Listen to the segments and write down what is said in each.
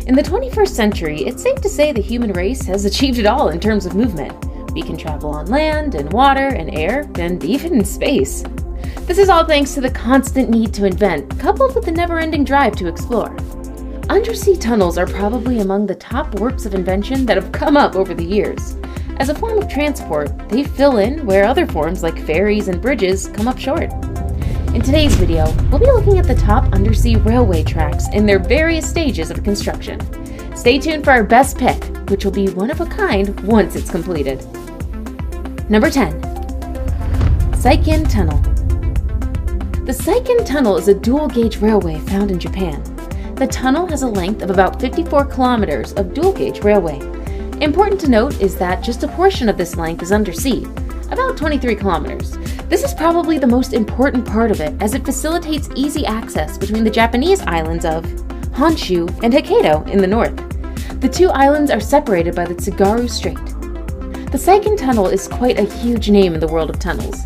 In the 21st century, it's safe to say the human race has achieved it all in terms of movement. We can travel on land, and water, and air, and even in space. This is all thanks to the constant need to invent, coupled with the never-ending drive to explore. Undersea tunnels are probably among the top works of invention that have come up over the years. As a form of transport, they fill in where other forms like ferries and bridges come up short. In today's video, we'll be looking at the top undersea railway tracks in their various stages of construction. Stay tuned for our best pick, which will be one of a kind once it's completed. Number 10. Seikan Tunnel. The Seikan Tunnel is a dual-gauge railway found in Japan. The tunnel has a length of about 54 kilometers of dual-gauge railway. Important to note is that just a portion of this length is undersea, about 23 kilometers. This is probably the most important part of it, as it facilitates easy access between the Japanese islands of Honshu and Hokkaido in the north. The two islands are separated by the Tsugaru Strait. The Seikan Tunnel is quite a huge name in the world of tunnels.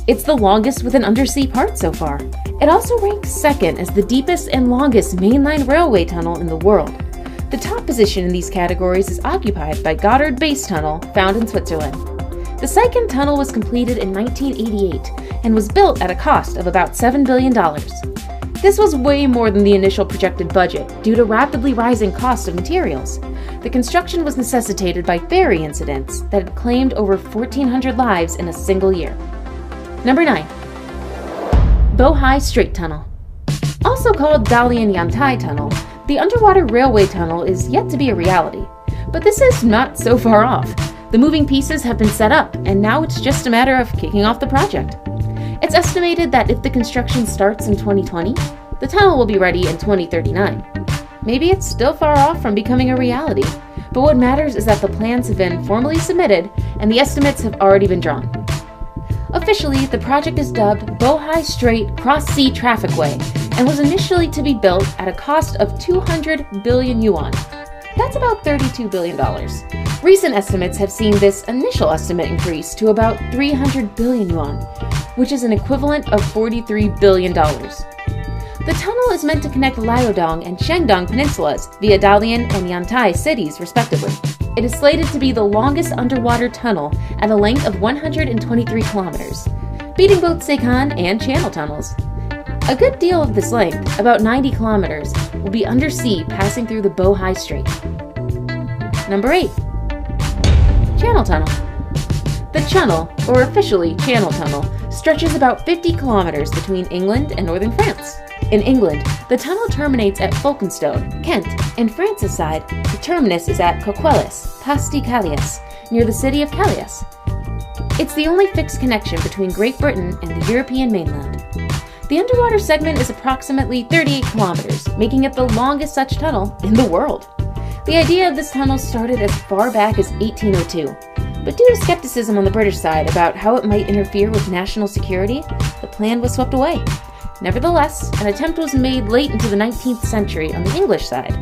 It's the longest with an undersea part so far. It also ranks second as the deepest and longest mainline railway tunnel in the world. The top position in these categories is occupied by Gotthard Base Tunnel, found in Switzerland. The Seikan Tunnel was completed in 1988 and was built at a cost of about $7 billion. This was way more than the initial projected budget due to rapidly rising costs of materials. The construction was necessitated by ferry incidents that had claimed over 1,400 lives in a single year. Number 9. Gotthard Strait Tunnel. Also called Dalian-Yantai Tunnel, the underwater railway tunnel is yet to be a reality. But this is not so far off. The moving pieces have been set up, and now it's just a matter of kicking off the project. It's estimated that if the construction starts in 2020, the tunnel will be ready in 2039. Maybe it's still far off from becoming a reality, but what matters is that the plans have been formally submitted and the estimates have already been drawn. Officially, the project is dubbed Gotthard Strait Cross-Sea Trafficway and was initially to be built at a cost of 200 billion yuan. That's about $32 billion. Recent estimates have seen this initial estimate increase to about 300 billion yuan, which is an equivalent of $43 billion. The tunnel is meant to connect Liaodong and Shandong peninsulas via Dalian and Yantai cities, respectively. It is slated to be the longest underwater tunnel at a length of 123 kilometers, beating both Seikan and Channel tunnels. A good deal of this length, about 90 kilometers, will be undersea, passing through the Gotthard Strait. Number 8. Channel Tunnel. The Channel, or officially Channel Tunnel, stretches about 50 kilometers between England and northern France. In England, the tunnel terminates at Folkestone, Kent. In France's side, the terminus is at Coquelles, Pas de Calais, near the city of Calais. It's the only fixed connection between Great Britain and the European mainland. The underwater segment is approximately 38 kilometers, making it the longest such tunnel in the world. The idea of this tunnel started as far back as 1802, but due to skepticism on the British side about how it might interfere with national security, the plan was swept away. Nevertheless, an attempt was made late into the 19th century on the English side.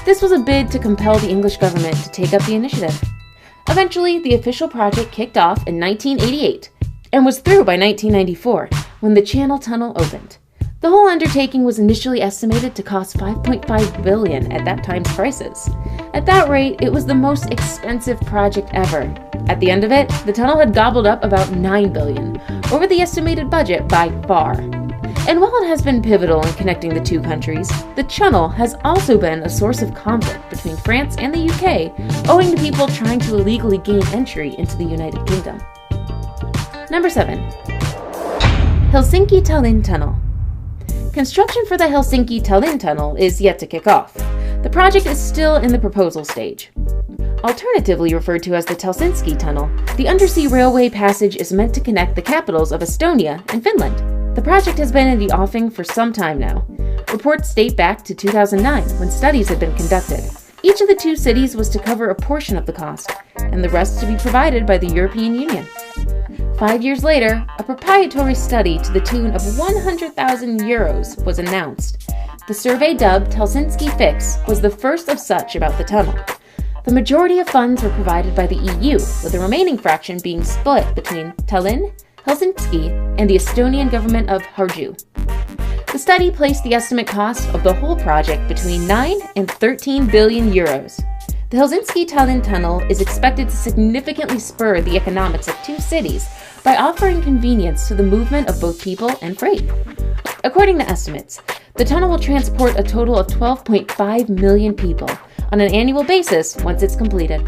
This was a bid to compel the English government to take up the initiative. Eventually, the official project kicked off in 1988 and was through by 1994 when the Channel Tunnel opened. The whole undertaking was initially estimated to cost $5.5 billion at that time's prices. At that rate, it was the most expensive project ever. At the end of it, the tunnel had gobbled up about $9 billion, over the estimated budget by far. And while it has been pivotal in connecting the two countries, the channel has also been a source of conflict between France and the UK, owing to people trying to illegally gain entry into the United Kingdom. Number 7. Helsinki-Tallinn Tunnel. Construction for the Helsinki-Tallinn Tunnel is yet to kick off. The project is still in the proposal stage. Alternatively referred to as the Helsinki Tunnel, the undersea railway passage is meant to connect the capitals of Estonia and Finland. The project has been in the offing for some time now. Reports date back to 2009, when studies had been conducted. Each of the two cities was to cover a portion of the cost, and the rest to be provided by the European Union. 5 years later, a proprietary study to the tune of 100,000 euros was announced. The survey, dubbed Helsinki Fix, was the first of such about the tunnel. The majority of funds were provided by the EU, with the remaining fraction being split between Tallinn, Helsinki, and the Estonian government of Harju. The study placed the estimate cost of the whole project between 9 and 13 billion euros. The Helsinki-Tallinn Tunnel is expected to significantly spur the economics of two cities by offering convenience to the movement of both people and freight. According to estimates, the tunnel will transport a total of 12.5 million people on an annual basis once it's completed.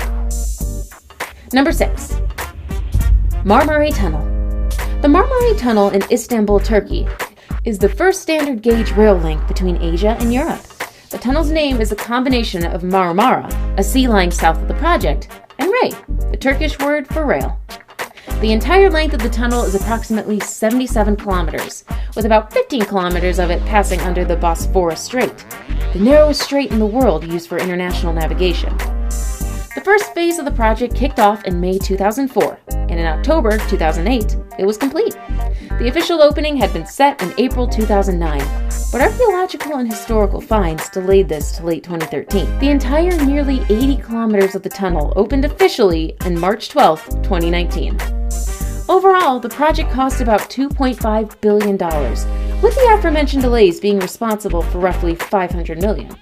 Number 6. Marmara Tunnel. The Marmara Tunnel in Istanbul, Turkey, is the first standard gauge rail link between Asia and Europe. The tunnel's name is a combination of Marmara, a sea lying south of the project, and Ray, the Turkish word for rail. The entire length of the tunnel is approximately 77 kilometers, with about 15 kilometers of it passing under the Bosphorus Strait, the narrowest strait in the world used for international navigation. The first phase of the project kicked off in May 2004, and in October 2008, it was complete. The official opening had been set in April 2009, but archaeological and historical finds delayed this to late 2013. The entire nearly 80 kilometers of the tunnel opened officially on March 12, 2019. Overall, the project cost about $2.5 billion, with the aforementioned delays being responsible for roughly $500 million.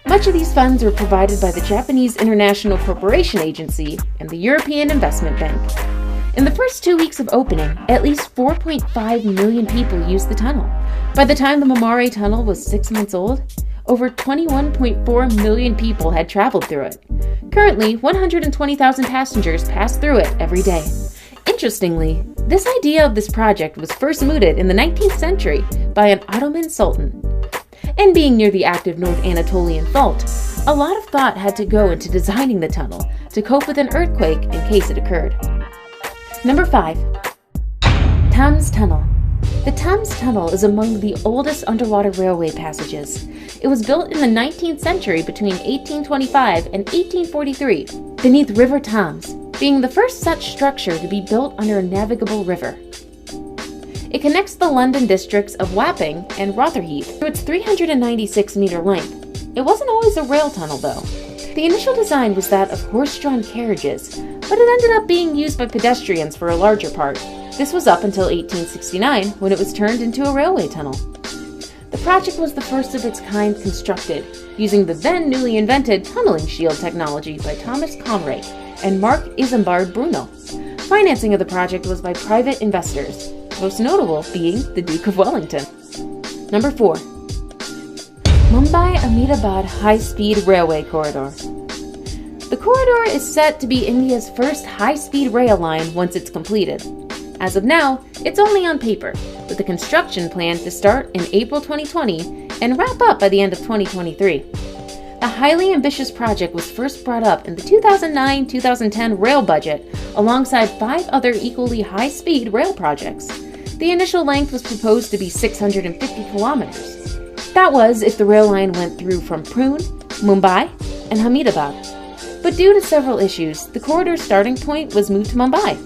Much of these funds were provided by the Japanese International Cooperation Agency and the European Investment Bank. In the first 2 weeks of opening, at least 4.5 million people used the tunnel. By the time the Marmara Tunnel was 6 months old, over 21.4 million people had traveled through it. Currently, 120,000 passengers pass through it every day. Interestingly, this idea of this project was first mooted in the 19th century by an Ottoman sultan. And being near the active North Anatolian Fault, a lot of thought had to go into designing the tunnel to cope with an earthquake in case it occurred. Number 5. Thames Tunnel. The Thames Tunnel is among the oldest underwater railway passages. It was built in the 19th century between 1825 and 1843 beneath River Thames, being the first such structure to be built under a navigable river. It connects the London districts of Wapping and Rotherhithe through its 396-meter length. It wasn't always a rail tunnel, though. The initial design was that of horse-drawn carriages, but it ended up being used by pedestrians for a larger part. This was up until 1869, when it was turned into a railway tunnel. The project was the first of its kind constructed, using the then newly invented tunneling shield technology by Thomas Conray and Mark Isambard Bruno. Financing of the project was by private investors, most notable being the Duke of Wellington. Number 4. Mumbai-Ahmedabad High-Speed Railway Corridor. The corridor is set to be India's first high-speed rail line once it's completed. As of now, it's only on paper, with the construction planned to start in April 2020 and wrap up by the end of 2023. The highly ambitious project was first brought up in the 2009-2010 rail budget alongside 5 other equally high-speed rail projects. The initial length was proposed to be 650 kilometers. That was if the rail line went through from Pune, Mumbai, and Ahmedabad. But due to several issues, the corridor's starting point was moved to Mumbai,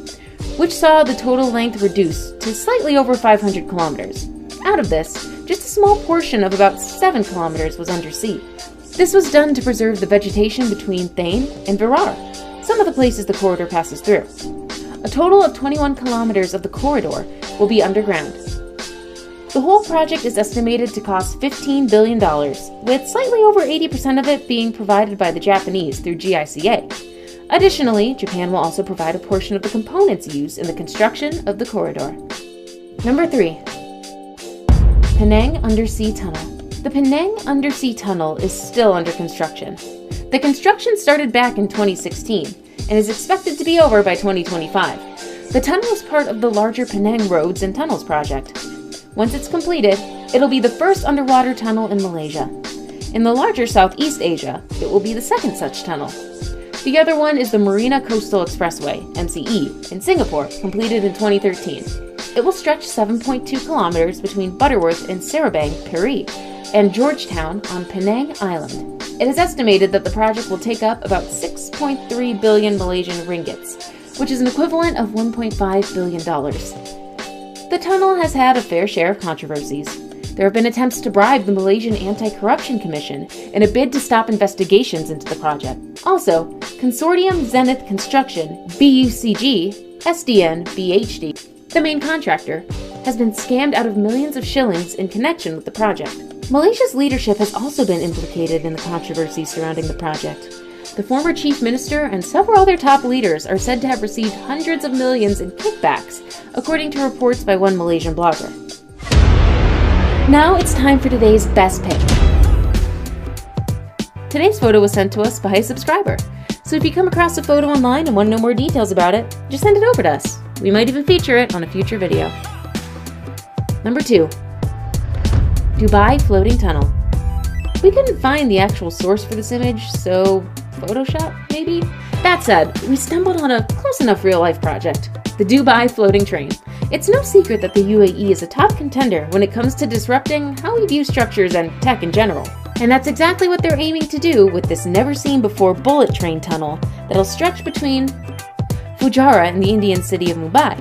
which saw the total length reduced to slightly over 500 kilometers. Out of this, just a small portion of about 7 kilometers was undersea. This was done to preserve the vegetation between Thane and Virar, some of the places the corridor passes through. A total of 21 kilometers of the corridor will be underground. The whole project is estimated to cost $15 billion, with slightly over 80% of it being provided by the Japanese through GICA. Additionally, Japan will also provide a portion of the components used in the construction of the corridor. Number 3. Penang Undersea Tunnel. The Penang Undersea Tunnel is still under construction. The construction started back in 2016 and is expected to be over by 2025. The tunnel is part of the larger Penang Roads and Tunnels project. Once it's completed, it'll be the first underwater tunnel in Malaysia. In the larger Southeast Asia, it will be the second such tunnel. The other one is the Marina Coastal Expressway, MCE, in Singapore, completed in 2013. It will stretch 7.2 kilometers between Butterworth and Sarabang, Peri, and Georgetown on Penang Island. It is estimated that the project will take up about 6.3 billion Malaysian ringgits, which is an equivalent of $1.5 billion. The tunnel has had a fair share of controversies. There have been attempts to bribe the Malaysian Anti-Corruption Commission in a bid to stop investigations into the project. Also, Consortium Zenith Construction, BUCG, SDN, BHD, the main contractor, has been scammed out of millions of shillings in connection with the project. Malaysia's leadership has also been implicated in the controversy surrounding the project. The former chief minister and several other top leaders are said to have received hundreds of millions in kickbacks, according to reports by one Malaysian blogger. Now it's time for today's best pick. Today's photo was sent to us by a subscriber, so if you come across a photo online and want to know more details about it, just send it over to us. We might even feature it on a future video. Number 2. Dubai Floating Tunnel. We couldn't find the actual source for this image, so Photoshop, maybe? That said, we stumbled on a close enough real-life project, the Dubai Floating Train. It's no secret that the UAE is a top contender when it comes to disrupting how we view structures and tech in general. And that's exactly what they're aiming to do with this never-seen-before bullet train tunnel that'll stretch between Fujairah and the Indian city of Mumbai,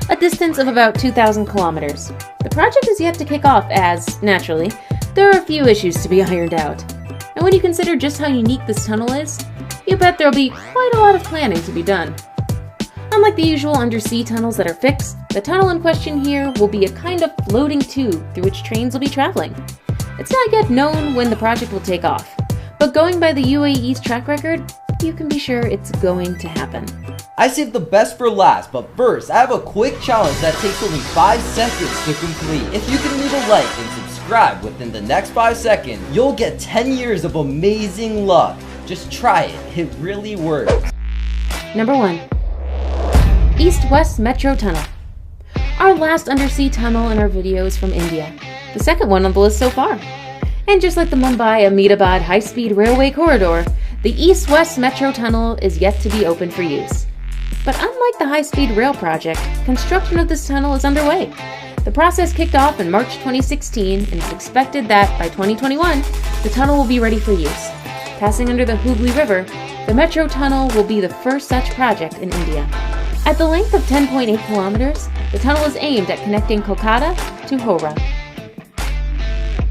a distance of about 2,000 kilometers. The project is yet to kick off as, naturally, there are a few issues to be ironed out. And when you consider just how unique this tunnel is, you bet there'll be quite a lot of planning to be done. Unlike the usual undersea tunnels that are fixed, the tunnel in question here will be a kind of floating tube through which trains will be traveling. It's not yet known when the project will take off, but going by the UAE's track record, you can be sure it's going to happen. I saved the best for last, but first, I have a quick challenge that takes only 5 seconds to complete. If you can leave a like and subscribe within the next 5 seconds, you'll get 10 years of amazing luck. Just try it, it really works. Number 1. East-West Metro Tunnel. Our last undersea tunnel in our video is from India, the second one on the list so far. And just like the Mumbai-Ahmedabad high-speed railway corridor, the East-West Metro Tunnel is yet to be open for use. But unlike the high-speed rail project, construction of this tunnel is underway. The process kicked off in March 2016, and it's expected that by 2021, the tunnel will be ready for use. Passing under the Hooghly River, the Metro Tunnel will be the first such project in India. At the length of 10.8 kilometers, the tunnel is aimed at connecting Kolkata to Howrah.